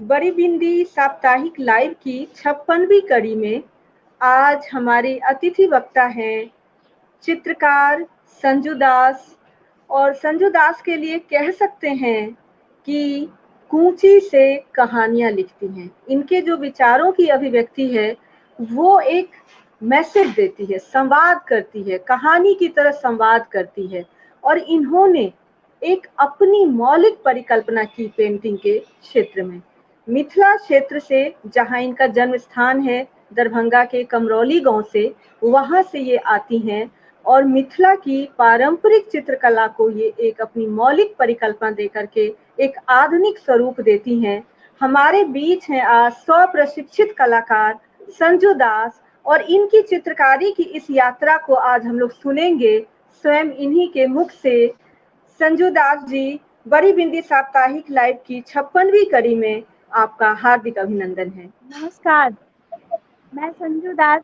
बड़ी बिंदी साप्ताहिक लाइव की 56वीं कड़ी में आज हमारे अतिथि वक्ता हैं चित्रकार संजू दास। और संजू दास के लिए कह सकते हैं कि कूंची से कहानियां लिखती हैं। इनके जो विचारों की अभिव्यक्ति है वो एक मैसेज देती है, संवाद करती है, कहानी की तरह संवाद करती है। और इन्होंने एक अपनी मौलिक परिकल्पना की पेंटिंग के क्षेत्र में। मिथिला क्षेत्र से, जहां इनका जन्म स्थान है, दरभंगा के कमरौली गांव से, वहां से ये आती हैं और मिथिला की पारंपरिक चित्रकला को ये एक अपनी मौलिक परिकल्पना देकर के एक आधुनिक स्वरूप देती हैं। हमारे बीच हैं आज स्वप्रशिक्षित कलाकार संजू दास, और इनकी चित्रकारी की इस यात्रा को आज हम लोग सुनेंगे स्वयं इन्हीं के मुख से। संजू दास जी, बड़ी बिंदी साप्ताहिक लाइव की 56वीं कड़ी में आपका हार्दिक अभिनंदन है। नमस्कार, मैं संजू दास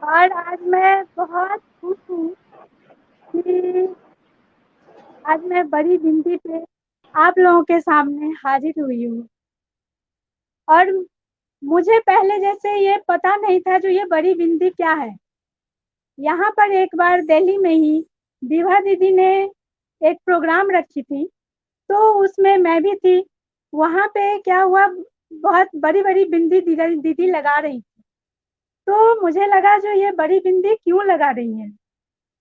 और आज मैं बहुत खुश हूँ कि आज मैं बड़ी बिंदी पे आप लोगों के सामने हाजिर हुई हूँ। और मुझे पहले जैसे ये पता नहीं था जो ये बड़ी बिंदी क्या है। यहाँ पर एक बार दिल्ली में ही विभा दीदी ने एक प्रोग्राम रखी थी, तो उसमें मैं भी थी। वहाँ पे क्या हुआ, बहुत बड़ी बड़ी बिंदी दीदी लगा रही थी, तो मुझे लगा जो ये बड़ी बिंदी क्यों लगा रही है।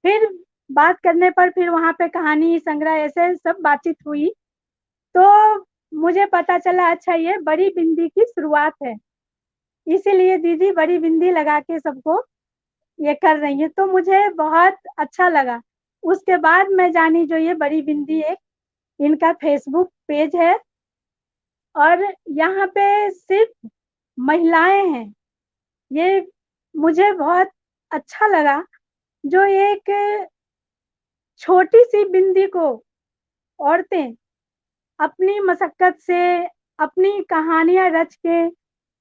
फिर बात करने पर फिर वहाँ पे कहानी संग्रह ऐसे सब बातचीत हुई, तो मुझे पता चला अच्छा ये बड़ी बिंदी की शुरुआत है, इसीलिए दीदी बड़ी बिंदी लगा के सबको ये कर रही है। तो मुझे बहुत अच्छा लगा। उसके बाद मैं जानी जो ये बड़ी बिंदी एक इनका फेसबुक पेज है और यहाँ पे सिर्फ महिलाएं हैं। ये मुझे बहुत अच्छा लगा जो एक छोटी सी बिंदी को औरतें अपनी मशक्कत से, अपनी कहानियां रच के,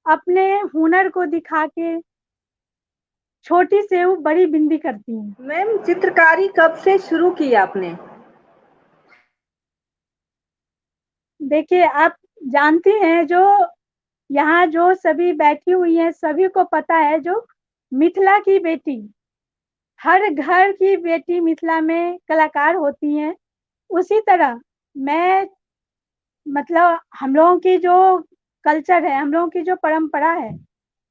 अपने हुनर को दिखा के छोटी से वो बड़ी बिंदी करती हैं। मैम, चित्रकारी कब से शुरू की आपने? देखिए, आप जानती हैं जो यहाँ जो सभी बैठी हुई हैं सभी को पता है जो मिथिला की बेटी, हर घर की बेटी मिथिला में कलाकार होती हैं। उसी तरह मैं, मतलब हम लोगों की जो कल्चर है, हम लोगों की जो परंपरा है,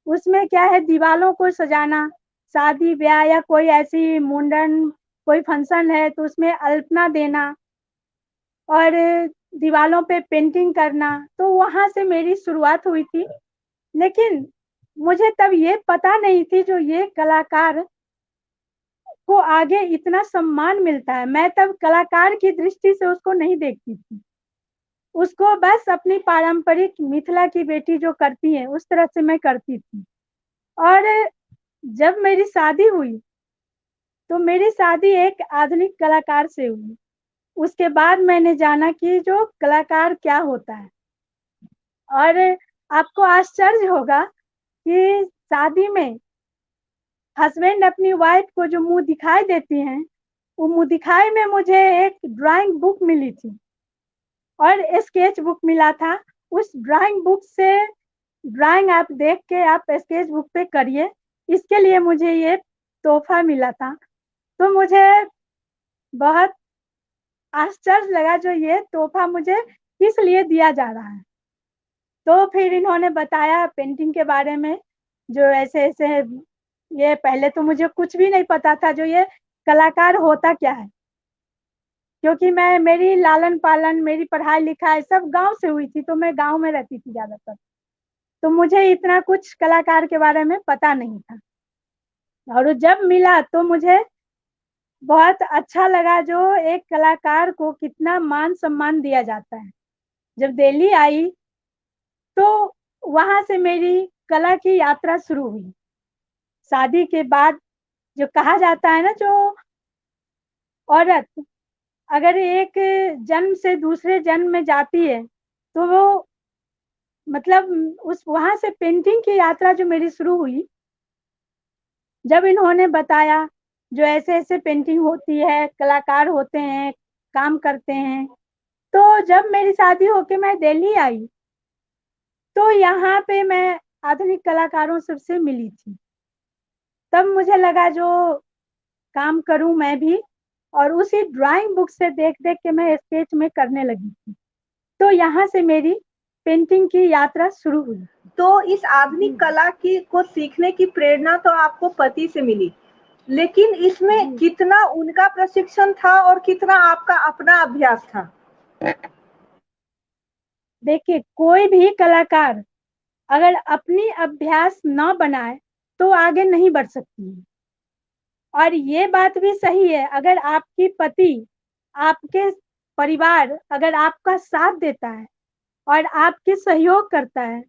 उसमें क्या है, दीवालों को सजाना, शादी ब्याह या कोई ऐसी मुंडन, कोई फंक्शन है तो उसमें अल्पना देना और दीवालों पे पेंटिंग करना, तो वहां से मेरी शुरुआत हुई थी। लेकिन मुझे तब ये पता नहीं थी जो ये कलाकार को आगे इतना सम्मान मिलता है। मैं तब कलाकार की दृष्टि से उसको नहीं देखती थी, उसको बस अपनी पारंपरिक मिथिला की बेटी जो करती है उस तरह से मैं करती थी। और जब मेरी शादी हुई तो मेरी शादी एक आधुनिक कलाकार से हुई। उसके बाद मैंने जाना कि जो कलाकार क्या होता है। और आपको आश्चर्य होगा कि शादी में हस्बैंड अपनी वाइफ को जो मुंह दिखाई देती हैं, वो मुंह दिखाई में मुझे एक ड्राइंग बुक मिली थी और स्केच बुक मिला था। उस ड्राइंग बुक से ड्राइंग आप देख के आप स्केच बुक पे करिए, इसके लिए मुझे ये तोहफा मिला था। तो मुझे बहुत आश्चर्य लगा जो ये तोहफा मुझे किस लिए दिया जा रहा है। तो फिर इन्होंने बताया पेंटिंग के बारे में, जो ऐसे ऐसे, ये पहले तो मुझे कुछ भी नहीं पता था जो ये कलाकार होता क्या है, क्योंकि मैं, मेरी लालन पालन, मेरी पढ़ाई लिखाई सब गांव से हुई थी, तो मैं गांव में रहती थी ज्यादातर, तो मुझे इतना कुछ कलाकार के बारे में पता नहीं था। और जब मिला तो मुझे बहुत अच्छा लगा जो एक कलाकार को कितना मान सम्मान दिया जाता है। जब दिल्ली आई तो वहां से मेरी कला की यात्रा शुरू हुई। शादी के बाद जो कहा जाता है ना, जो औरत अगर एक जन्म से दूसरे जन्म में जाती है तो वो, मतलब उस वहां से पेंटिंग की यात्रा जो मेरी शुरू हुई, जब इन्होंने बताया जो ऐसे ऐसे पेंटिंग होती है, कलाकार होते हैं, काम करते हैं, तो जब मेरी शादी होके मैं दिल्ली आई तो यहाँ पे मैं आधुनिक कलाकारों सबसे मिली थी। तब मुझे लगा जो काम करूं मैं भी, और उसी ड्राइंग बुक से देख देख के मैं स्केच में करने लगी थी। तो यहाँ से मेरी पेंटिंग की यात्रा शुरू हुई। तो इस आधुनिक कला की को सीखने की प्रेरणा तो आपको पति से मिली, लेकिन इसमें कितना उनका प्रशिक्षण था और कितना आपका अपना अभ्यास था? देखिए, कोई भी कलाकार अगर अपनी अभ्यास न बनाए तो आगे नहीं बढ़ सकती है। और ये बात भी सही है, अगर आपकी पति, आपके परिवार अगर आपका साथ देता है और आपकी सहयोग करता है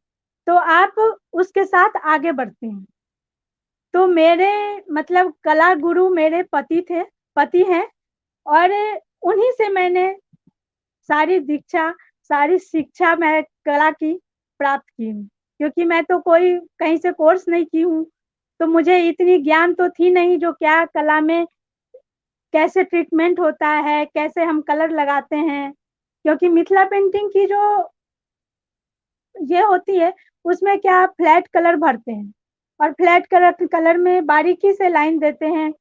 तो आप उसके साथ आगे बढ़ते हैं। तो मेरे मतलब कला गुरु मेरे पति हैं, और उन्हीं से मैंने सारी दीक्षा, सारी शिक्षा मैं कला की प्राप्त की हूँ। क्योंकि मैं तो कोई कहीं से कोर्स नहीं की हूँ, तो मुझे इतनी ज्ञान तो थी नहीं जो क्या कला में कैसे ट्रीटमेंट होता है, कैसे हम कलर लगाते हैं। क्योंकि मिथिला पेंटिंग की जो ये होती है उसमें क्या फ्लैट कलर भरते हैं, और फ्लैट कलर में बारीकी से लाइन देते हैं,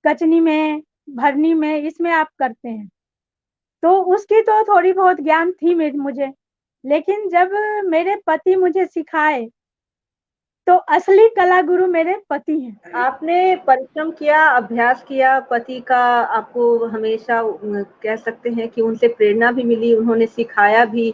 कचनी में, भरनी में, इसमें आप करते हैं। तो उसकी तो थोड़ी बहुत ज्ञान थी मुझे। लेकिन जब मेरे पति मुझे सिखाए तो असली कला गुरु मेरे पति हैं। आपने परिश्रम किया, अभ्यास किया, पति का आपको हमेशा कह सकते हैं कि उनसे प्रेरणा भी मिली, उन्होंने सिखाया भी।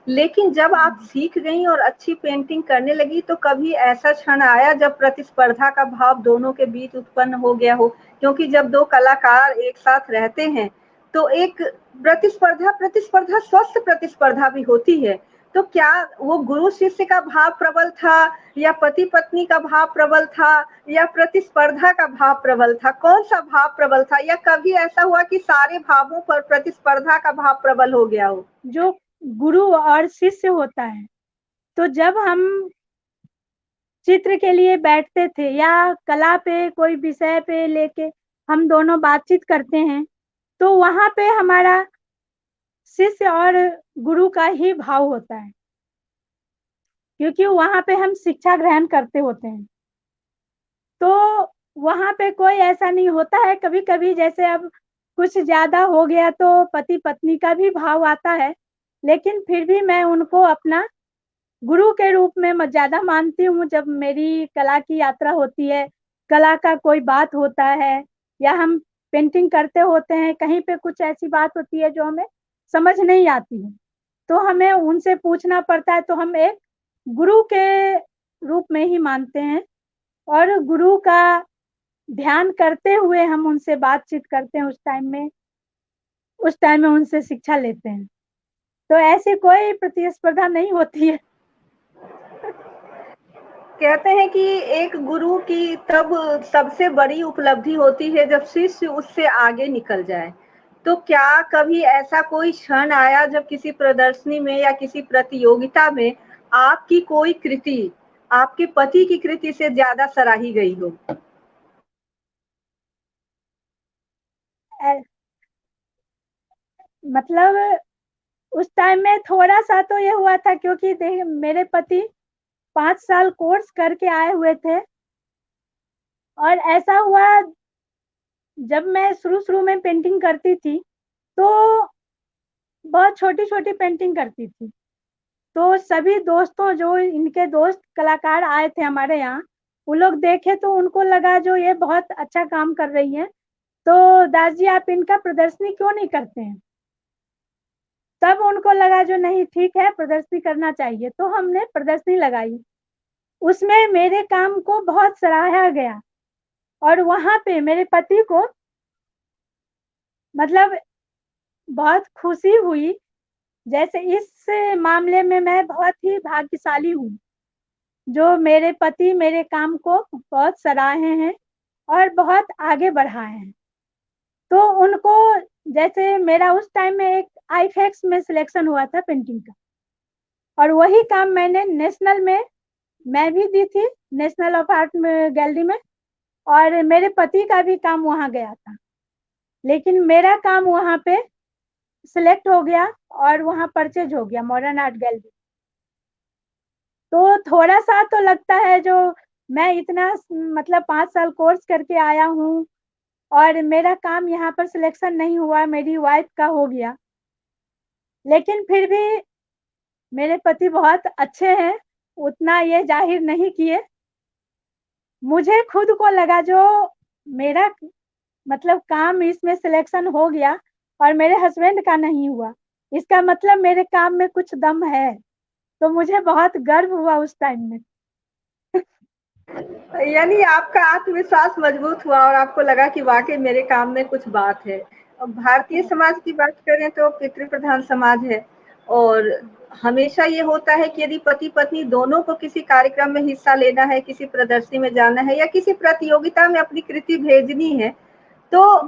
लेकिन जब आप सीख गईं और अच्छी पेंटिंग करने लगी, तो कभी ऐसा क्षण आया जब प्रतिस्पर्धा का भाव दोनों के बीच उत्पन्न हो गया हो? क्योंकि जब 2 कलाकार एक साथ रहते हैं, तो एक प्रतिस्पर्धा स्वस्थ प्रतिस्पर्धा भी होती है। तो क्या वो गुरु शिष्य का भाव प्रबल था, या पति पत्नी का भाव प्रबल था, या प्रतिस्पर्धा का भाव प्रबल था? कौन सा भाव प्रबल था, या कभी ऐसा हुआ कि सारे भावों पर प्रतिस्पर्धा का भाव प्रबल हो गया हो? जो गुरु और शिष्य होता है, तो जब हम चित्र के लिए बैठते थे या कला पे कोई विषय पे लेके हम दोनों बातचीत करते हैं, तो वहां पे हमारा शिष्य और गुरु का ही भाव होता है। क्योंकि वहां पे हम शिक्षा ग्रहण करते होते हैं। तो वहां पे कोई ऐसा नहीं होता है, कभी कभी जैसे अब कुछ ज्यादा हो गया तो पति पत्नी का भी भाव आता है, लेकिन फिर भी मैं उनको अपना गुरु के रूप में मैं ज्यादा मानती हूँ। जब मेरी कला की यात्रा होती है, कला का कोई बात होता है, या हम पेंटिंग करते होते हैं, कहीं पे कुछ ऐसी बात होती है जो हमें समझ नहीं आती है, तो हमें उनसे पूछना पड़ता है। तो हम एक गुरु के रूप में ही मानते हैं, और गुरु का ध्यान करते हुए हम उनसे बातचीत करते हैं। उस टाइम में उनसे शिक्षा लेते हैं। तो ऐसी कोई प्रतिस्पर्धा नहीं होती है। कहते हैं कि एक गुरु की तब सबसे बड़ी उपलब्धि होती है जब शिष्य उससे आगे निकल जाए। तो क्या कभी ऐसा कोई क्षण आया जब किसी प्रदर्शनी में या किसी प्रतियोगिता में आपकी कोई कृति आपके पति की कृति से ज्यादा सराही गई हो? मतलब उस टाइम में थोड़ा सा तो ये हुआ था, क्योंकि देख मेरे पति 5 साल कोर्स करके आए हुए थे, और ऐसा हुआ जब मैं शुरू शुरू में पेंटिंग करती थी तो बहुत छोटी छोटी पेंटिंग करती थी। तो सभी दोस्तों, जो इनके दोस्त कलाकार आए थे हमारे यहाँ, वो लोग देखे तो उनको लगा जो ये बहुत अच्छा काम कर रही है, तो दास जी आप इनका प्रदर्शनी क्यों नहीं करते हैं। तब उनको लगा जो नहीं ठीक है, प्रदर्शनी करना चाहिए, तो हमने प्रदर्शनी लगाई। उसमें मेरे काम को बहुत सराहा गया, और वहां पे मेरे पति को मतलब बहुत खुशी हुई। जैसे इस मामले में मैं बहुत ही भाग्यशाली हूँ, जो मेरे पति मेरे काम को बहुत सराहे हैं और बहुत आगे बढ़ाए हैं। तो उनको, जैसे मेरा उस टाइम में एक आईफेक्स में सिलेक्शन हुआ था पेंटिंग का, और वही काम मैंने नेशनल में मैं भी दी थी, नेशनल ऑफ आर्ट में गैलरी में, और मेरे पति का भी काम वहां गया था। लेकिन मेरा काम वहां पे सिलेक्ट हो गया और वहां परचेज हो गया, मॉडर्न आर्ट गैलरी। तो थोड़ा सा तो लगता है, जो मैं इतना मतलब 5 साल कोर्स करके आया हूँ और मेरा काम यहाँ पर सिलेक्शन नहीं हुआ, मेरी वाइफ का हो गया, लेकिन फिर भी मेरे पति बहुत अच्छे हैं, उतना ये जाहिर नहीं किए। मुझे खुद को लगा जो मेरा मतलब काम इसमें सिलेक्शन हो गया और मेरे हस्बैंड का नहीं हुआ, इसका मतलब मेरे काम में कुछ दम है। तो मुझे बहुत गर्व हुआ उस टाइम में। यानी आपका आत्मविश्वास मजबूत हुआ और आपको लगा कि वाकई मेरे काम में कुछ बात है। अब भारतीय समाज की बात करें तो पितृ प्रधान समाज है और हमेशा ये होता है कि यदि पति पत्नी दोनों को किसी कार्यक्रम में हिस्सा लेना है, किसी प्रदर्शनी में जाना है या किसी प्रतियोगिता में अपनी कृति भेजनी है, तो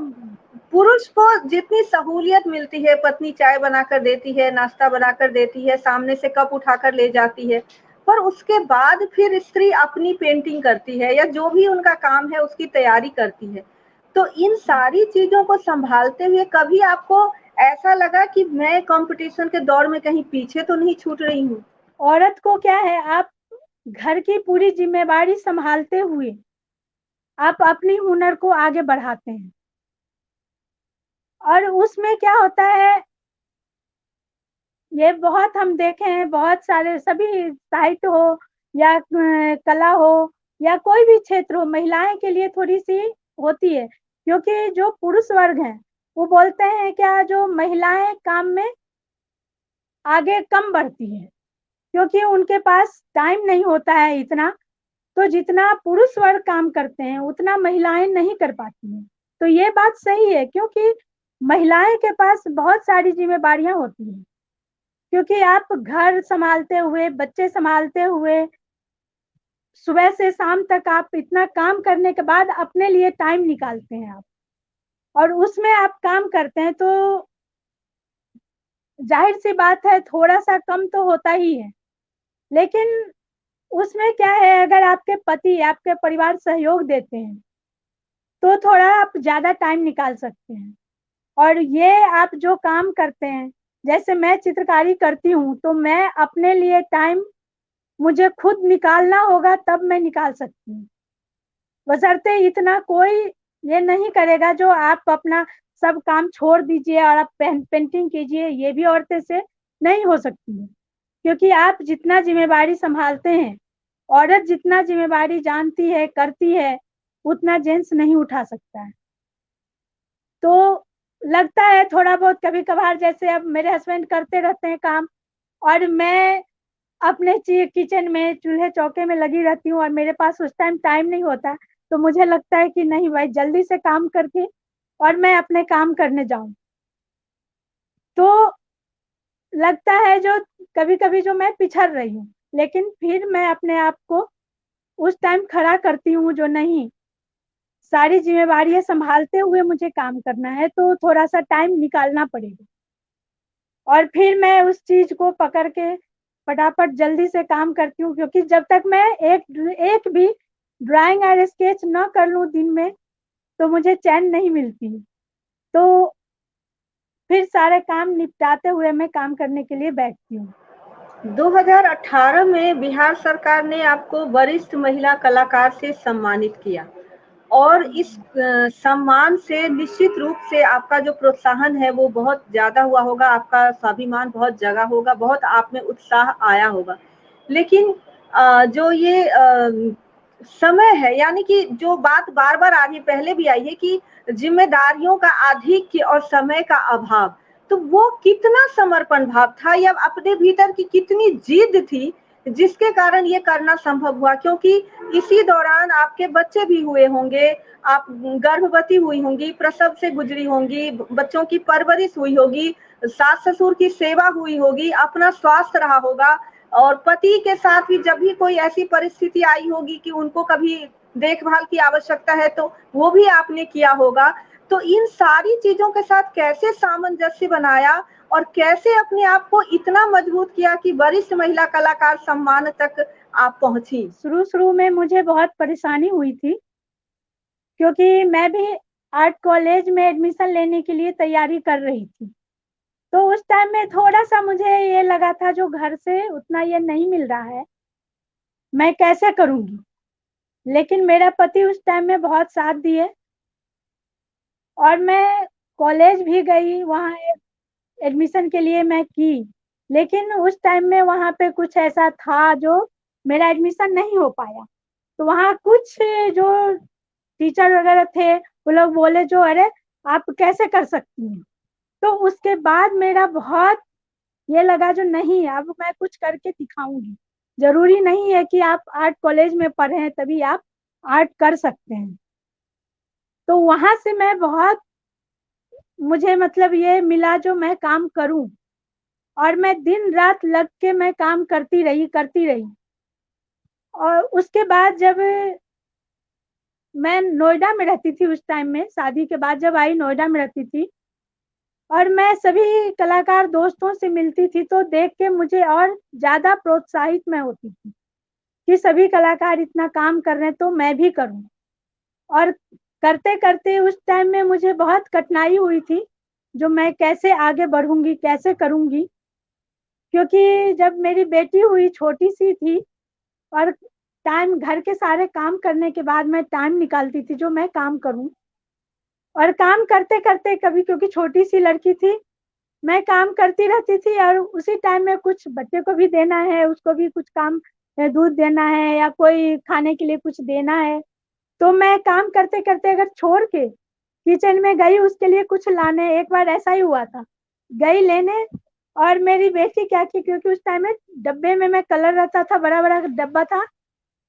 पुरुष को जितनी सहूलियत मिलती है, पत्नी चाय बनाकर देती है, नाश्ता बनाकर देती है, सामने से कप उठाकर ले जाती है, पर उसके बाद फिर स्त्री अपनी पेंटिंग करती है या जो भी उनका काम है उसकी तैयारी करती है। तो इन सारी चीजों को संभालते हुए कभी आपको ऐसा लगा कि मैं कंपटीशन के दौर में कहीं पीछे तो नहीं छूट रही हूँ? औरत को क्या है, आप घर की पूरी जिम्मेवारी संभालते हुए आप अपनी हुनर को आगे बढ़ाते हैं, और उसमें क्या होता है, ये बहुत हम देखे हैं, बहुत सारे सभी साहित्य हो या कला हो या कोई भी क्षेत्र हो, महिलाएं के लिए थोड़ी सी होती है, क्योंकि जो पुरुष वर्ग हैं वो बोलते हैं क्या, जो महिलाएं काम में आगे कम बढ़ती हैं क्योंकि उनके पास टाइम नहीं होता है इतना, तो जितना पुरुष वर्ग काम करते हैं उतना महिलाएं नहीं कर पाती हैं। तो ये बात सही है, क्योंकि महिलाएं के पास बहुत सारी जिम्मेदारियां होती हैं, क्योंकि आप घर संभालते हुए, बच्चे संभालते हुए, सुबह से शाम तक आप इतना काम करने के बाद अपने लिए टाइम निकालते हैं आप, और उसमें आप काम करते हैं, तो जाहिर सी बात है थोड़ा सा कम तो होता ही है। लेकिन उसमें क्या है, अगर आपके पति, आपके परिवार सहयोग देते हैं तो थोड़ा आप ज्यादा टाइम निकाल सकते हैं। और ये आप जो काम करते हैं, जैसे मैं चित्रकारी करती हूँ, तो मैं अपने लिए टाइम मुझे खुद निकालना होगा तब मैं निकाल सकती हूँ, बशर्ते इतना कोई ये नहीं करेगा जो आप अपना सब काम छोड़ दीजिए और आप पेंटिंग कीजिए, ये भी औरतें से नहीं हो सकती है। क्योंकि आप जितना जिम्मेवारी संभालते हैं, औरत जितना जिम्मेवारी जानती है, करती है, उतना जेंट्स नहीं उठा सकता है। तो लगता है थोड़ा बहुत कभी कभार, जैसे अब मेरे हस्बैंड करते रहते हैं काम और मैं अपने किचन में चूल्हे चौके में लगी रहती हूँ और मेरे पास उस टाइम नहीं होता, तो मुझे लगता है कि नहीं भाई, जल्दी से काम करके और मैं अपने काम करने जाऊं। तो लगता है जो कभी कभी जो मैं पिछड़ रही हूँ, लेकिन फिर मैं अपने आप को उस टाइम खड़ा करती हूँ, जो नहीं, सारी जिम्मेवारियां संभालते हुए मुझे काम करना है, तो थोड़ा सा टाइम निकालना पड़ेगा। और फिर मैं उस चीज को पकड़ के फटाफट जल्दी से काम करती हूँ, क्योंकि जब तक मैं एक एक भी ड्राइंग और स्केच न कर लूँ दिन में, तो मुझे चैन नहीं मिलती। तो फिर सारे काम निपटाते हुए मैं काम करने के लिए बैठती हूँ। 2018 में बिहार सरकार ने आपको वरिष्ठ महिला कलाकार से सम्मानित किया और इस सम्मान से निश्चित रूप से आपका जो प्रोत्साहन है वो बहुत ज्यादा हुआ होगा, आपका स्वाभिमान बहुत जगा होगा, बहुत आप में उत्साह आया होगा। लेकिन जो ये समय है, यानी कि जो बात बार बार आ रही, पहले भी आई है कि जिम्मेदारियों का आधिक्य और समय का अभाव, तो वो कितना समर्पण भाव था या अपने भीतर की कितनी जिद थी जिसके कारण ये करना संभव हुआ? क्योंकि इसी दौरान आपके बच्चे भी हुए होंगे, आप गर्भवती हुई होंगी, प्रसव से गुजरी होंगी, बच्चों की परवरिश हुई होगी, सास ससुर की सेवा हुई होगी, अपना स्वास्थ्य रहा होगा और पति के साथ भी जब भी कोई ऐसी परिस्थिति आई होगी कि उनको कभी देखभाल की आवश्यकता है तो वो भी आपने किया होगा। तो इन सारी चीजों के साथ कैसे सामंजस्य बनाया और कैसे अपने आप को इतना मजबूत किया कि वरिष्ठ महिला कलाकार सम्मान तक आप पहुंची? शुरू शुरू में मुझे बहुत परेशानी हुई थी, क्योंकि मैं भी आर्ट कॉलेज में एडमिशन लेने के लिए तैयारी कर रही थी। तो उस टाइम में थोड़ा सा मुझे ये लगा था जो घर से उतना ये नहीं मिल रहा है, मैं कैसे करूंगी। लेकिन मेरा पति उस टाइम में बहुत साथ दिए और मैं कॉलेज भी गई, वहाँ एडमिशन के लिए मैं की। लेकिन उस टाइम में वहाँ पे कुछ ऐसा था जो मेरा एडमिशन नहीं हो पाया। तो वहाँ कुछ जो टीचर वगैरह थे वो लोग बोले जो अरे आप कैसे कर सकती हैं। तो उसके बाद मेरा बहुत ये लगा जो नहीं, अब मैं कुछ करके दिखाऊंगी। जरूरी नहीं है कि आप आर्ट कॉलेज में पढ़े तभी आप आर्ट कर सकते हैं। तो वहां से मैं बहुत, मुझे मतलब ये मिला जो मैं काम करूं। और मैं दिन रात लग के मैं काम करती रही। और उसके बाद जब मैं नोएडा में रहती थी, उस टाइम में शादी के बाद जब आई नोएडा में रहती थी, और मैं सभी कलाकार दोस्तों से मिलती थी तो देख के मुझे और ज्यादा प्रोत्साहित मैं होती थी कि सभी कलाकार इतना काम कर रहे हैं तो मैं भी करूं। और करते करते उस टाइम में मुझे बहुत कठिनाई हुई थी जो मैं कैसे आगे बढ़ूंगी, कैसे करूंगी। क्योंकि जब मेरी बेटी हुई छोटी सी थी, और टाइम घर के सारे काम करने के बाद मैं टाइम निकालती थी जो मैं काम करूं। और काम करते करते कभी, क्योंकि छोटी सी लड़की थी, मैं काम करती रहती थी और उसी टाइम में कुछ बच्चे को भी देना है, उसको भी कुछ काम दूध देना है या कोई खाने के लिए कुछ देना है। तो मैं काम करते करते अगर छोड़ के किचन में गई उसके लिए कुछ लाने, एक बार ऐसा ही हुआ था, गई लेने, और मेरी बेटी क्या की, क्योंकि उस टाइम में डब्बे में मैं कलर रहता था, बड़ा बड़ा डब्बा था,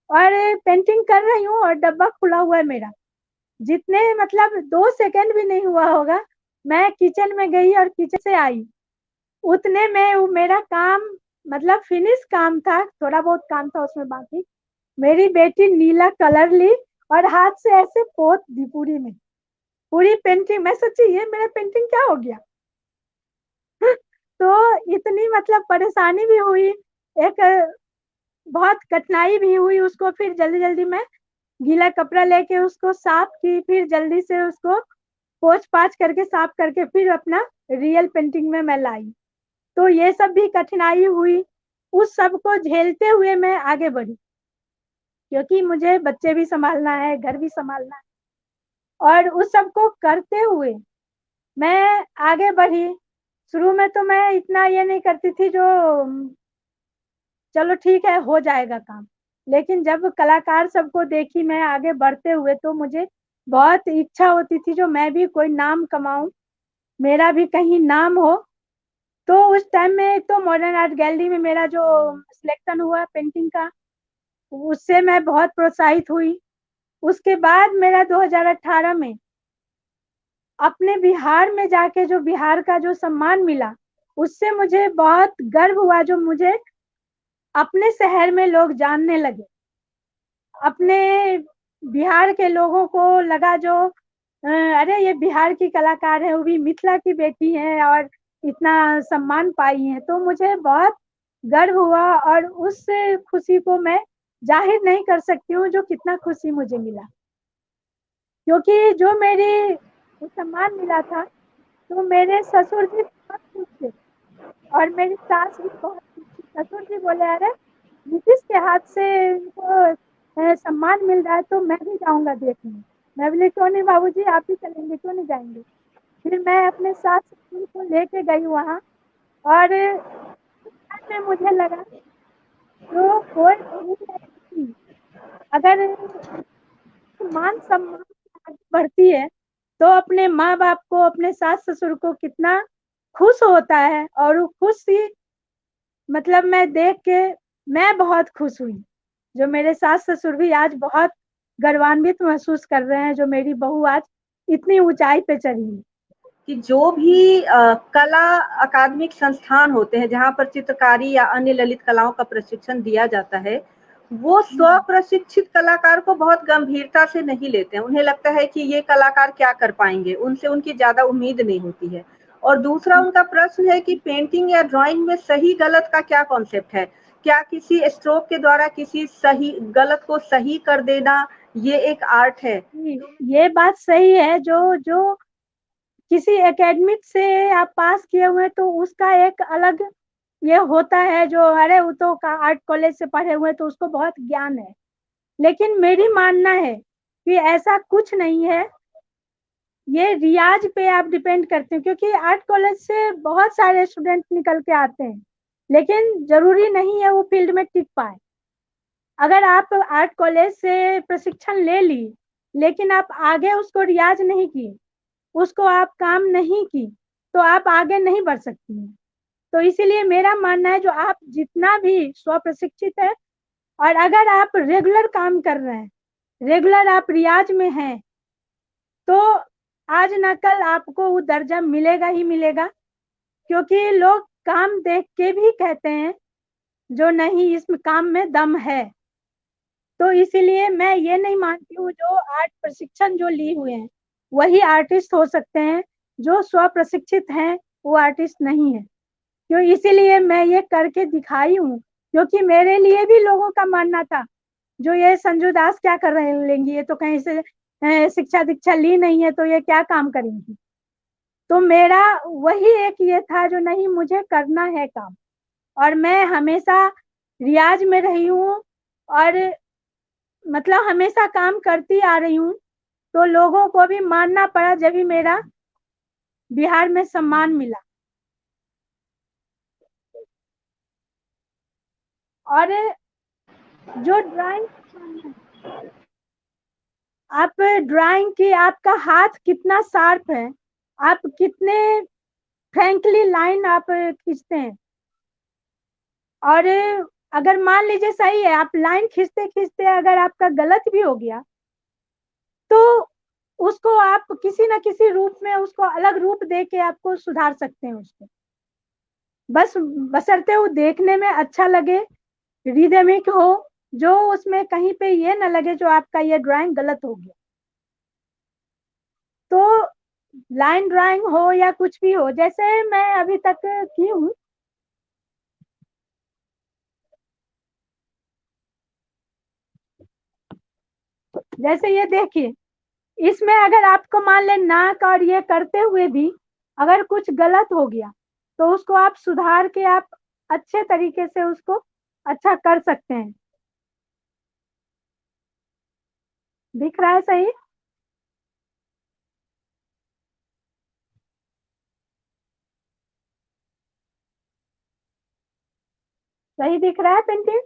और पेंटिंग कर रही हूँ और डब्बा खुला हुआ है मेरा। जितने मतलब 2 सेकंड भी नहीं हुआ होगा, मैं किचन में गई और किचन से आई, उतने में वो मेरा काम मतलब फिनिश काम था, थोड़ा बहुत काम था उसमें बाकी। मेरी बेटी नीला कलर ली और हाथ से ऐसे पोत दी पूरी में, पूरी पेंटिंग। मैं सोची ये मेरा पेंटिंग क्या हो गया। तो इतनी मतलब परेशानी भी हुई, एक बहुत कठिनाई भी हुई। उसको फिर जल्दी जल्दी मैं गीला कपड़ा लेके उसको साफ की, फिर जल्दी से उसको पोंछ पाछ करके साफ करके फिर अपना रियल पेंटिंग में मैं लाई। तो ये सब भी कठिनाई हुई, उस सब को झेलते हुए मैं आगे बढ़ी, क्योंकि मुझे बच्चे भी संभालना है, घर भी संभालना है। और उस सब को करते हुए मैं आगे बढ़ी। शुरू में तो मैं इतना ये नहीं करती थी जो चलो ठीक है हो जाएगा काम। लेकिन जब कलाकार सबको देखी मैं आगे बढ़ते हुए तो मुझे बहुत इच्छा होती थी जो मैं भी कोई नाम कमाऊं, मेरा भी कहीं नाम हो। तो उस टाइम में एक तो मॉडर्न आर्ट गैलरी में मेरा जो सिलेक्शन हुआ पेंटिंग का, उससे मैं बहुत प्रोत्साहित हुई। उसके बाद मेरा 2018 में अपने बिहार में जाके जो बिहार का जो सम्मान मिला, उससे मुझे बहुत गर्व हुआ, जो मुझे अपने शहर में लोग जानने लगे। अपने बिहार के लोगों को लगा जो अरे ये बिहार की कलाकार है, वो भी मिथिला की बेटी है और इतना सम्मान पाई है। तो मुझे बहुत गर्व हुआ और उस खुशी को मैं जाहिर नहीं कर सकती हूँ जो कितना खुशी मुझे मिला। क्योंकि जो मेरी सम्मान मिला था तो मेरे ससुर जी बहुत खुश थे और मेरी सास भी बहुत खुश थी। ससुर जी बोले अरे नीतीश के हाथ से इनको सम्मान मिल रहा है तो मैं भी जाऊंगा देखने। मैं बोली क्यों नहीं बाबूजी, आप भी चलेंगे, क्यों नहीं जाएंगे। फिर मैं अपने सास ससुर को लेके गई वहाँ। और उस time में मुझे लगा तो कोई भी लड़की अगर मान सम्मान से आगे बढ़ती है तो अपने माँ बाप को, अपने सास ससुर को कितना खुश होता है। और वो खुशी मतलब मैं देख के मैं बहुत खुश हुई, जो मेरे सास ससुर भी आज बहुत गर्वान्वित महसूस कर रहे हैं जो मेरी बहू आज इतनी ऊंचाई पे चढ़ी है। कि जो भी कला अकादमिक संस्थान होते हैं जहाँ पर चित्रकारी या अन्य ललित कलाओं का प्रशिक्षण दिया जाता है, वो स्व प्रशिक्षित कलाकार को बहुत गंभीरता से नहीं लेते हैं। उन्हें लगता है कि ये कलाकार क्या कर पाएंगे, उनसे उनकी ज्यादा उम्मीद नहीं होती है। और दूसरा उनका प्रश्न है कि पेंटिंग या ड्राइंग में सही गलत का क्या कॉन्सेप्ट है। क्या किसी स्ट्रोक के द्वारा किसी सही गलत को सही कर देना ये एक आर्ट है। ये बात सही है, जो जो किसी एकेडमिक से आप पास किए हुए हैं तो उसका एक अलग ये होता है जो अरे वो तो आर्ट कॉलेज से पढ़े हुए तो उसको बहुत ज्ञान है, लेकिन मेरी मानना है कि ऐसा कुछ नहीं है। ये रियाज पे आप डिपेंड करते हैं, क्योंकि आर्ट कॉलेज से बहुत सारे स्टूडेंट निकल के आते हैं, लेकिन जरूरी नहीं है वो फील्ड में टिक पाए। अगर आप आर्ट कॉलेज से प्रशिक्षण ले ली, लेकिन आप आगे उसको रियाज नहीं की, उसको आप काम नहीं की, तो आप आगे नहीं बढ़ सकती हैं। तो इसीलिए मेरा मानना है जो आप जितना भी स्व प्रशिक्षित है, और अगर आप रेगुलर काम कर रहे हैं, रेगुलर आप रियाज में हैं, तो आज न कल आपको वो दर्जा मिलेगा ही मिलेगा। क्योंकि लोग काम देख के भी कहते हैं जो नहीं इसमें काम में दम है। तो इसीलिए मैं ये नहीं मानती हूँ जो आर्ट प्रशिक्षण जो लिए हुए हैं वही आर्टिस्ट हो सकते हैं, जो स्व प्रशिक्षित हैं वो आर्टिस्ट नहीं है। क्यों? इसीलिए मैं ये करके दिखाई हूँ, क्योंकि मेरे लिए भी लोगों का मानना था जो ये संजू दास क्या कर रहे लेंगी, ये तो कहीं से शिक्षा दीक्षा ली नहीं है तो ये क्या काम करेंगी। तो मेरा वही एक ये था जो नहीं मुझे करना है काम, और मैं हमेशा रियाज में रही हूँ, और मतलब हमेशा काम करती आ रही हूँ। तो लोगों को भी मानना पड़ा जब भी मेरा बिहार में सम्मान मिला। और जो ड्राइंग, आप ड्राइंग की आपका हाथ कितना शार्प है, आप कितने फ्रैंकली लाइन आप खींचते हैं। और अगर मान लीजिए सही है, आप लाइन खींचते खींचते अगर आपका गलत भी हो गया, तो उसको आप किसी न किसी रूप में उसको अलग रूप दे के आपको सुधार सकते हैं उसको। बस बशर्ते वो देखने में अच्छा लगे, रिदमिक हो, जो उसमें कहीं पे ये ना लगे जो आपका ये ड्राइंग गलत हो गया। तो लाइन ड्राइंग हो या कुछ भी हो, जैसे मैं अभी तक की हूँ, जैसे ये देखिए, इसमें अगर आपको मान ले नाक और ये करते हुए भी अगर कुछ गलत हो गया, तो उसको आप सुधार के आप अच्छे तरीके से उसको अच्छा कर सकते हैं। दिख रहा है सही? सही दिख रहा है पेंटिंग,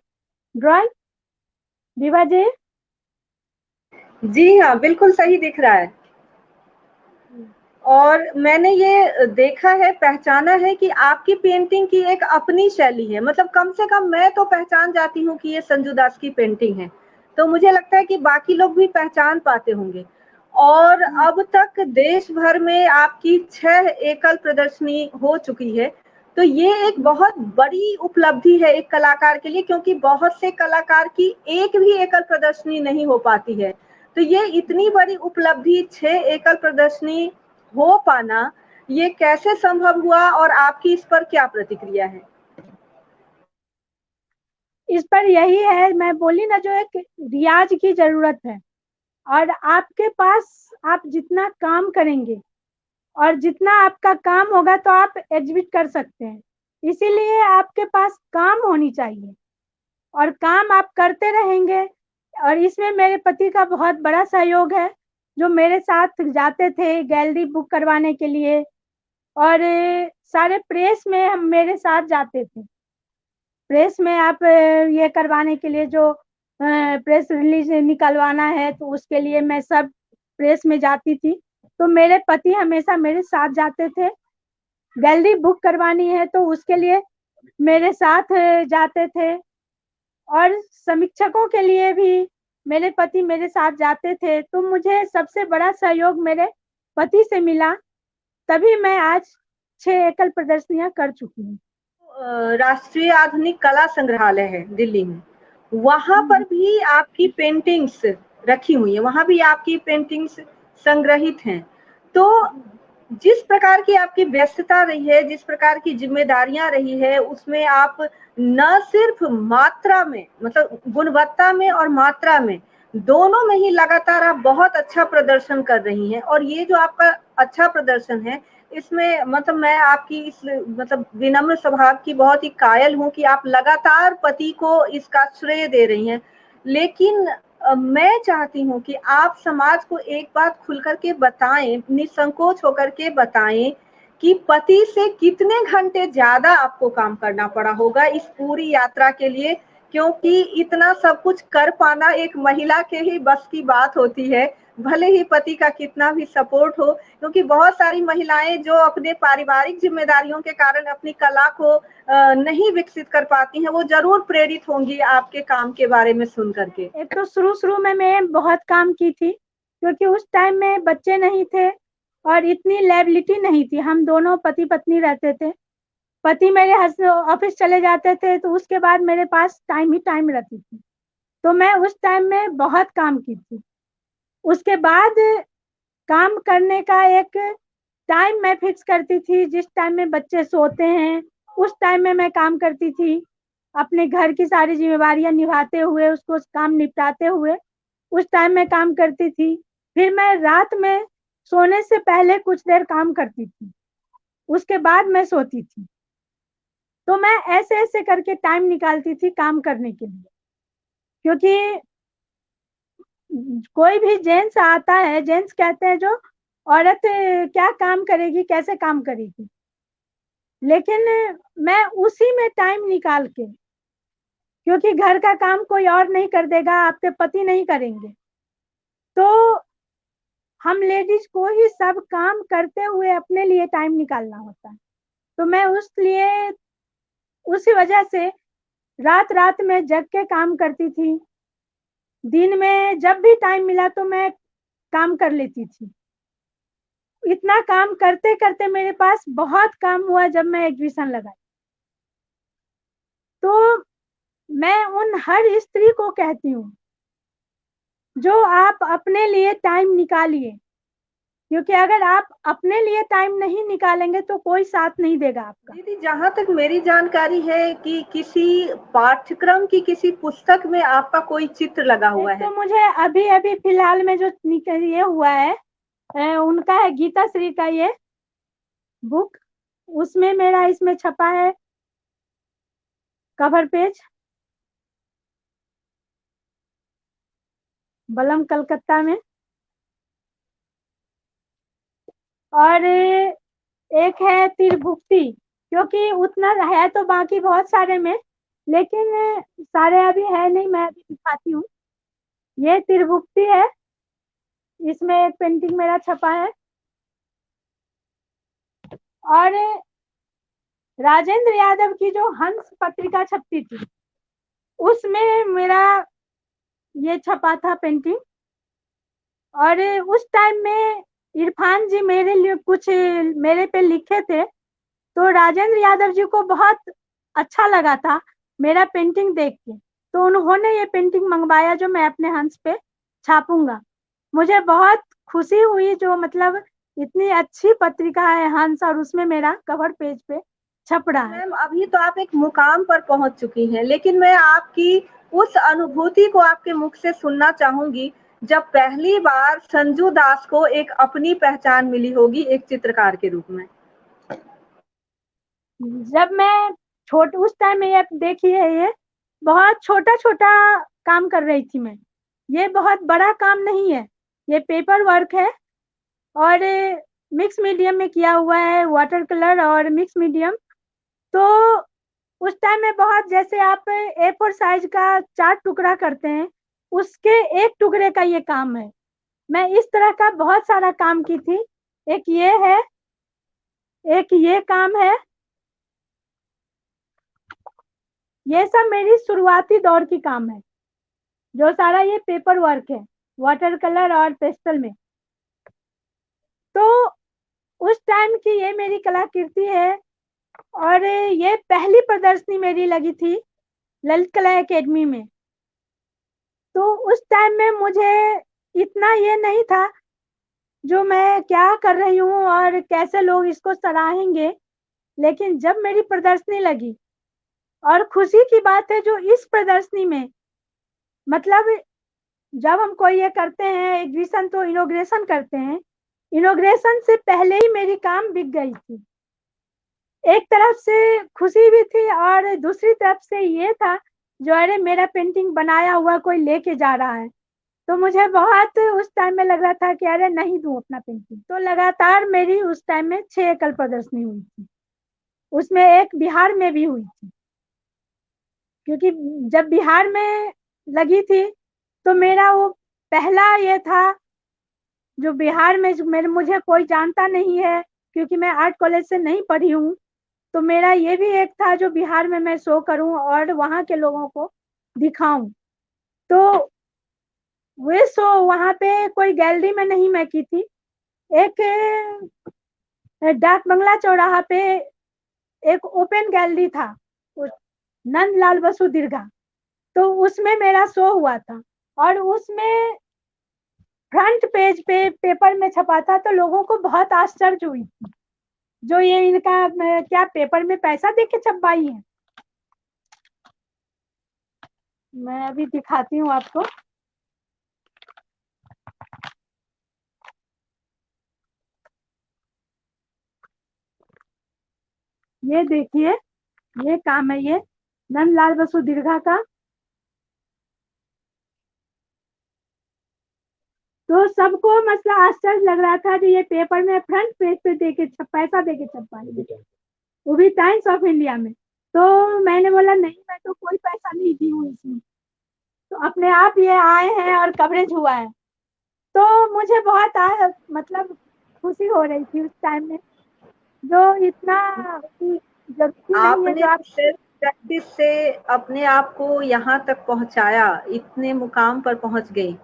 ड्राइंग, विभा जी? जी हाँ, बिल्कुल सही दिख रहा है। और मैंने ये देखा है, पहचाना है कि आपकी पेंटिंग की एक अपनी शैली है। मतलब कम से कम मैं तो पहचान जाती हूँ कि ये संजू दास की पेंटिंग है। तो मुझे लगता है कि बाकी लोग भी पहचान पाते होंगे। और अब तक देश भर में आपकी 6 एकल प्रदर्शनी हो चुकी है। तो ये एक बहुत बड़ी उपलब्धि है एक कलाकार के लिए, क्योंकि बहुत से कलाकार की एक भी एकल प्रदर्शनी नहीं हो पाती है। तो ये इतनी बड़ी उपलब्धि, 6 एकल प्रदर्शनी हो पाना, ये कैसे संभव हुआ और आपकी इस पर क्या प्रतिक्रिया है? इस पर यही है, मैं बोली ना, जो एक रियाज की जरूरत है। और आपके पास आप जितना काम करेंगे और जितना आपका काम होगा तो आप एग्जिबिट कर सकते हैं। इसीलिए आपके पास काम होनी चाहिए और काम आप करते रहेंगे। और इसमें मेरे पति का बहुत बड़ा सहयोग है, जो मेरे साथ जाते थे गैलरी बुक करवाने के लिए, और सारे प्रेस में हम मेरे साथ जाते थे। प्रेस में आप ये करवाने के लिए जो प्रेस रिलीज निकलवाना है, तो उसके लिए मैं सब प्रेस में जाती थी। तो मेरे पति हमेशा मेरे साथ जाते थे। गैलरी बुक करवानी है तो उसके लिए मेरे साथ जाते थे। और समीक्षकों के लिए भी मेरे पति मेरे साथ जाते थे। तो मुझे सबसे बड़ा सहयोग मेरे पति से मिला, तभी मैं आज 6 एकल प्रदर्शनियां कर चुकी हूँ। राष्ट्रीय आधुनिक कला संग्रहालय है दिल्ली में, वहां पर भी आपकी पेंटिंग्स रखी हुई है, वहां भी आपकी पेंटिंग्स संग्रहित हैं। तो जिस प्रकार की आपकी व्यस्तता रही है, जिस प्रकार की जिम्मेदारियां रही है, उसमें आप न सिर्फ मात्रा में, मतलब गुणवत्ता में और मात्रा में, दोनों में ही लगातार आप बहुत अच्छा प्रदर्शन कर रही हैं। और ये जो आपका अच्छा प्रदर्शन है, इसमें मतलब मैं आपकी इस मतलब विनम्र स्वभाव की बहुत ही कायल हूँ कि आप लगातार पति को इसका श्रेय दे रही हैं। लेकिन मैं चाहती हूँ कि आप समाज को एक बात खुल कर के बताएँ, निसंकोच होकर के बताएँ कि पति से कितने घंटे ज़्यादा आपको काम करना पड़ा होगा इस पूरी यात्रा के लिए, क्योंकि इतना सब कुछ कर पाना एक महिला के ही बस की बात होती है, भले ही पति का कितना भी सपोर्ट हो, क्योंकि बहुत सारी महिलाएं जो अपने पारिवारिक जिम्मेदारियों के कारण अपनी कला को नहीं विकसित कर पाती हैं, वो जरूर प्रेरित होंगी आपके काम के बारे में सुन करके। एक तो शुरू में मैं बहुत काम की थी, क्योंकि उस टाइम में बच्चे नहीं थे और इतनी लायबिलिटी नहीं थी। हम दोनों पति पत्नी रहते थे। पति मेरे ऑफिस चले जाते थे, तो उसके बाद मेरे पास टाइम ही टाइम रहती थी। तो मैं उस टाइम में बहुत काम की थी। उसके बाद काम करने का एक टाइम मैं फिक्स करती थी, जिस टाइम में बच्चे सोते हैं उस टाइम में मैं काम करती थी। अपने घर की सारी जिम्मेवारियां निभाते हुए, उसको काम निपटाते हुए उस टाइम में काम करती थी। फिर मैं रात में सोने से पहले कुछ देर काम करती थी, उसके बाद मैं सोती थी। तो मैं ऐसे ऐसे करके टाइम निकालती थी काम करने के लिए, क्योंकि कोई भी जेंट्स आता है, जेंट्स कहते हैं जो औरत क्या काम करेगी, कैसे काम करेगी, लेकिन मैं उसी में टाइम निकाल के, क्योंकि घर का काम कोई और नहीं कर देगा, आपके पति नहीं करेंगे, तो हम लेडीज को ही सब काम करते हुए अपने लिए टाइम निकालना होता है। तो मैं उसी वजह से रात रात में जग के काम करती थी। दिन में जब भी टाइम मिला तो मैं काम कर लेती थी। इतना काम करते करते मेरे पास बहुत काम हुआ जब मैं एग्जीबिशन लगाई। तो मैं उन हर स्त्री को कहती हूँ, जो आप अपने लिए टाइम निकालिए, क्योंकि अगर आप अपने लिए टाइम नहीं निकालेंगे तो कोई साथ नहीं देगा आपका। दीदी, जहाँ तक मेरी जानकारी है कि किसी पाठ्यक्रम की किसी पुस्तक में आपका कोई चित्र लगा हुआ है। तो मुझे अभी अभी फिलहाल में जो ये हुआ है, उनका है गीता श्री का ये बुक, उसमें मेरा इसमें छपा है कवर पेज, बलम कलकत्ता में। और एक है त्रिभुक्ति, क्योंकि उतना है तो बाकी बहुत सारे में, लेकिन सारे अभी है नहीं, मैं अभी दिखाती हूँ। ये त्रिभुक्ति है, इसमें एक पेंटिंग मेरा छपा है। और राजेंद्र यादव की जो हंस पत्रिका छपती थी, उसमें मेरा ये छपा था पेंटिंग। और उस टाइम में इरफान जी मेरे लिए कुछ मेरे पे लिखे थे, तो राजेंद्र यादव जी को बहुत अच्छा लगा था मेरा पेंटिंग देख के, तो उन्होंने ये पेंटिंग मंगवाया जो मैं अपने हंस पे छापूंगा। मुझे बहुत खुशी हुई, जो मतलब इतनी अच्छी पत्रिका है हंस, और उसमें मेरा कवर पेज पे छप रहा है। मैम, अभी तो आप एक मुकाम पर पहुंच चुकी हैं, लेकिन मैं आपकी उस अनुभूति को आपके मुख से सुनना चाहूंगी जब पहली बार संजू दास को एक अपनी पहचान मिली होगी एक चित्रकार के रूप में। जब मैं उस टाइम में, ये देखिए, ये बहुत छोटा छोटा काम कर रही थी मैं, ये बहुत बड़ा काम नहीं है, ये पेपर वर्क है और मिक्स मीडियम में किया हुआ है, वाटर कलर और मिक्स मीडियम। तो उस टाइम में बहुत, जैसे आप A4 साइज का 4 टुकड़ा करते हैं, उसके एक टुकड़े का ये काम है। मैं इस तरह का बहुत सारा काम की थी। एक ये है, एक ये काम है, ये सब मेरी शुरुआती दौर की काम है, जो सारा ये पेपर वर्क है वाटर कलर और पेस्टल में। तो उस टाइम की ये मेरी कलाकृति है। और ये पहली प्रदर्शनी मेरी लगी थी ललित कला एकेडमी में। तो उस टाइम में मुझे इतना ये नहीं था जो मैं क्या कर रही हूँ और कैसे लोग इसको सराहेंगे, लेकिन जब मेरी प्रदर्शनी लगी, और खुशी की बात है जो इस प्रदर्शनी में, मतलब जब हम कोई ये करते हैं एग्जीबिशन, तो इनॉग्रेशन करते हैं, इनॉग्रेशन से पहले ही मेरी काम बिक गई थी। एक तरफ से खुशी भी थी और दूसरी तरफ से ये था जो अरे मेरा पेंटिंग बनाया हुआ कोई लेके जा रहा है। तो मुझे बहुत उस टाइम में लग रहा था कि अरे नहीं दूं अपना पेंटिंग। तो लगातार मेरी उस टाइम में 6 एकल प्रदर्शनी हुई थी, उसमें एक बिहार में भी हुई थी। क्योंकि जब बिहार में लगी थी तो मेरा वो पहला ये था जो बिहार में मेरे मुझे कोई जानता नहीं है, क्योंकि मैं आर्ट कॉलेज से नहीं पढ़ी हूँ। तो मेरा ये भी एक था जो बिहार में मैं शो करूं और वहाँ के लोगों को दिखाऊं। तो वे शो वहाँ पे कोई गैलरी में नहीं मैं की थी, एक डाक बंगला चौराहा पे एक ओपन गैलरी था, नंदलाल बसु दीर्घा। तो उसमें मेरा शो हुआ था और उसमें फ्रंट पेज पे पेपर में छपा था। तो लोगों को बहुत आश्चर्य हुई थी जो ये इनका क्या पेपर में पैसा देके छपवाई है। मैं अभी दिखाती हूँ आपको। ये देखिए, ये काम है ये नंदलाल बसु दीर्घा का। तो सबको मतलब आश्चर्य लग रहा था कि ये पेपर में फ्रंट पेज पे देके पैसा देके छपवाई, वो भी टाइम्स ऑफ इंडिया में। तो मैंने बोला नहीं, मैं तो कोई पैसा नहीं दी हूँ इसमें, तो अपने आप ये आए हैं और कवरेज हुआ है। तो मुझे बहुत मतलब खुशी हो रही थी उस टाइम में, जो इतना जरूरी नहीं है आपने जो आप। सेल्फ प्रैक्टिस से अपने आप को यहाँ तक पहुँचाया, इतने मुकाम पर पहुँच गई।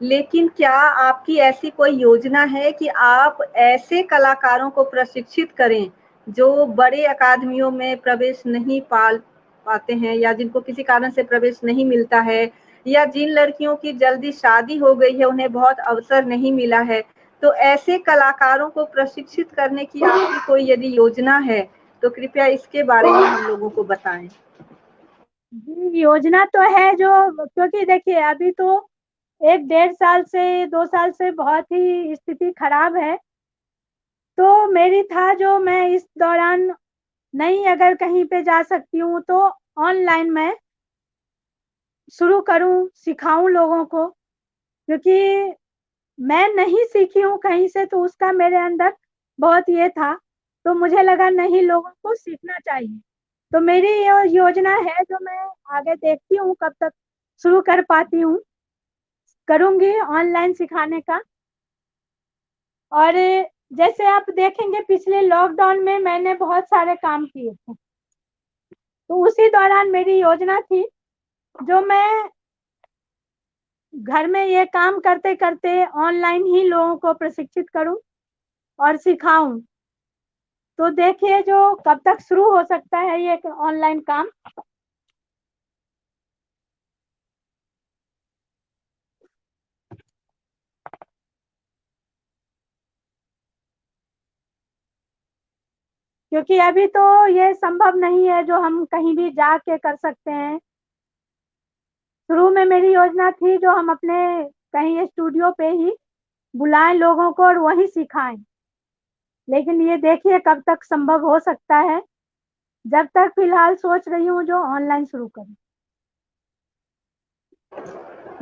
लेकिन क्या आपकी ऐसी कोई योजना है कि आप ऐसे कलाकारों को प्रशिक्षित करें, जो बड़े अकादमियों में प्रवेश नहीं पाते हैं या जिनको किसी कारण से प्रवेश नहीं मिलता है, या जिन लड़कियों की जल्दी शादी हो गई है, उन्हें बहुत अवसर नहीं मिला है। तो ऐसे कलाकारों को प्रशिक्षित करने की आपकी कोई यदि योजना है, तो कृपया इसके बारे में हम लोगों को बताएं। जी, योजना तो है जो, क्योंकि देखिए अभी तो 1 डेढ़ साल से 2 साल से बहुत ही स्थिति खराब है। तो मेरी था जो मैं इस दौरान नहीं अगर कहीं पे जा सकती हूँ तो ऑनलाइन मैं शुरू करूँ, सिखाऊं लोगों को। क्योंकि मैं नहीं सीखी हूँ कहीं से, तो उसका मेरे अंदर बहुत ये था। तो मुझे लगा नहीं, लोगों को सीखना चाहिए। तो मेरी ये योजना है जो मैं आगे देखती हूँ कब तक शुरू कर पाती हूँ, करूंगी ऑनलाइन सिखाने का। और जैसे आप देखेंगे पिछले लॉकडाउन में मैंने बहुत सारे काम किए थे। तो उसी दौरान मेरी योजना थी जो मैं घर में ये काम करते करते ऑनलाइन ही लोगों को प्रशिक्षित करूं और सिखाऊं। तो देखिए जो कब तक शुरू हो सकता है ये ऑनलाइन काम। क्योंकि अभी तो ये संभव नहीं है जो हम कहीं भी जाके कर सकते हैं। शुरू में मेरी योजना थी जो हम अपने कहीं स्टूडियो पे ही बुलाएं लोगों को और वहीं सिखाएं। लेकिन ये देखिए कब तक संभव हो सकता है। जब तक फिलहाल सोच रही हूँ जो ऑनलाइन शुरू करूँ।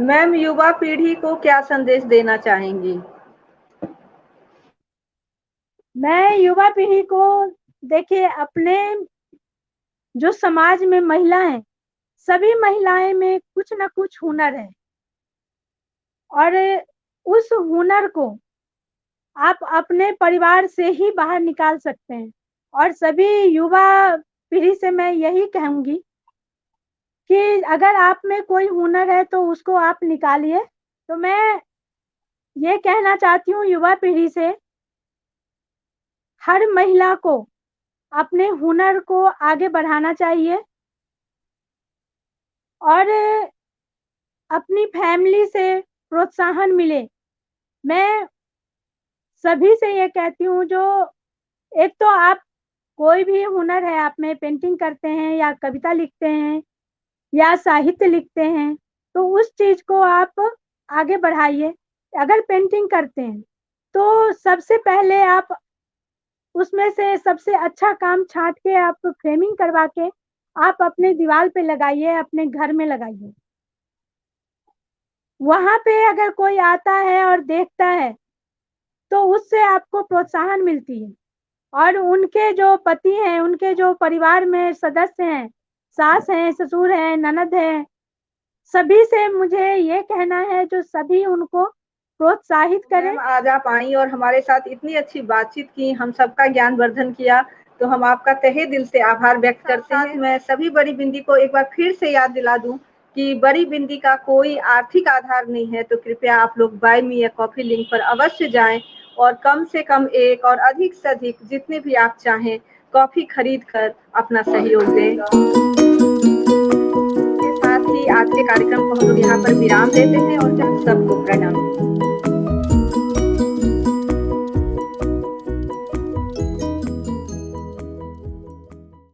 मैम, युवा पीढ़ी को क्या संदेश देना चाहेंगी? मैं युवा पीढ़ी को, देखिए अपने जो समाज में महिला हैं, सभी महिलाएं में कुछ ना कुछ हुनर है और उस हुनर को आप अपने परिवार से ही बाहर निकाल सकते हैं। और सभी युवा पीढ़ी से मैं यही कहूंगी कि अगर आप में कोई हुनर है तो उसको आप निकालिए। तो मैं ये कहना चाहती हूँ युवा पीढ़ी से, हर महिला को अपने हुनर को आगे बढ़ाना चाहिए और अपनी फैमिली से प्रोत्साहन मिले। मैं सभी से ये कहती हूँ जो, एक तो आप कोई भी हुनर है, आप में पेंटिंग करते हैं या कविता लिखते हैं या साहित्य लिखते हैं, तो उस चीज को आप आगे बढ़ाइए। अगर पेंटिंग करते हैं तो सबसे पहले आप उसमें से सबसे अच्छा काम छाँट के आप फ्रेमिंग करवा के आप अपने दीवार पे लगाइए, अपने घर में लगाइए। वहाँ पे अगर कोई आता है और देखता है, तो उससे आपको प्रोत्साहन मिलती है और उनके जो पति हैं, उनके जो परिवार में सदस्य हैं, सास हैं, ससुर हैं, ननद हैं, सभी से मुझे ये कहना है जो सभी उनको प्रोत्साहित करें। आज आप आई और हमारे साथ इतनी अच्छी बातचीत की, हम सबका ज्ञानवर्धन किया, तो हम आपका तहे दिल से आभार व्यक्त करते हैं। मैं सभी बड़ी बिंदी को एक बार फिर से याद दिला दूं कि बड़ी बिंदी का कोई आर्थिक आधार नहीं है, तो कृपया आप लोग buy me a coffee link पर अवश्य जाएं और कम से कम एक और अधिक से अधिक जितने भी आप चाहें कॉफी खरीद कर अपना सहयोग दें। के साथ ही आज के कार्यक्रम को हम लोग यहाँ पर विराम देते हैं और सबको प्रणाम।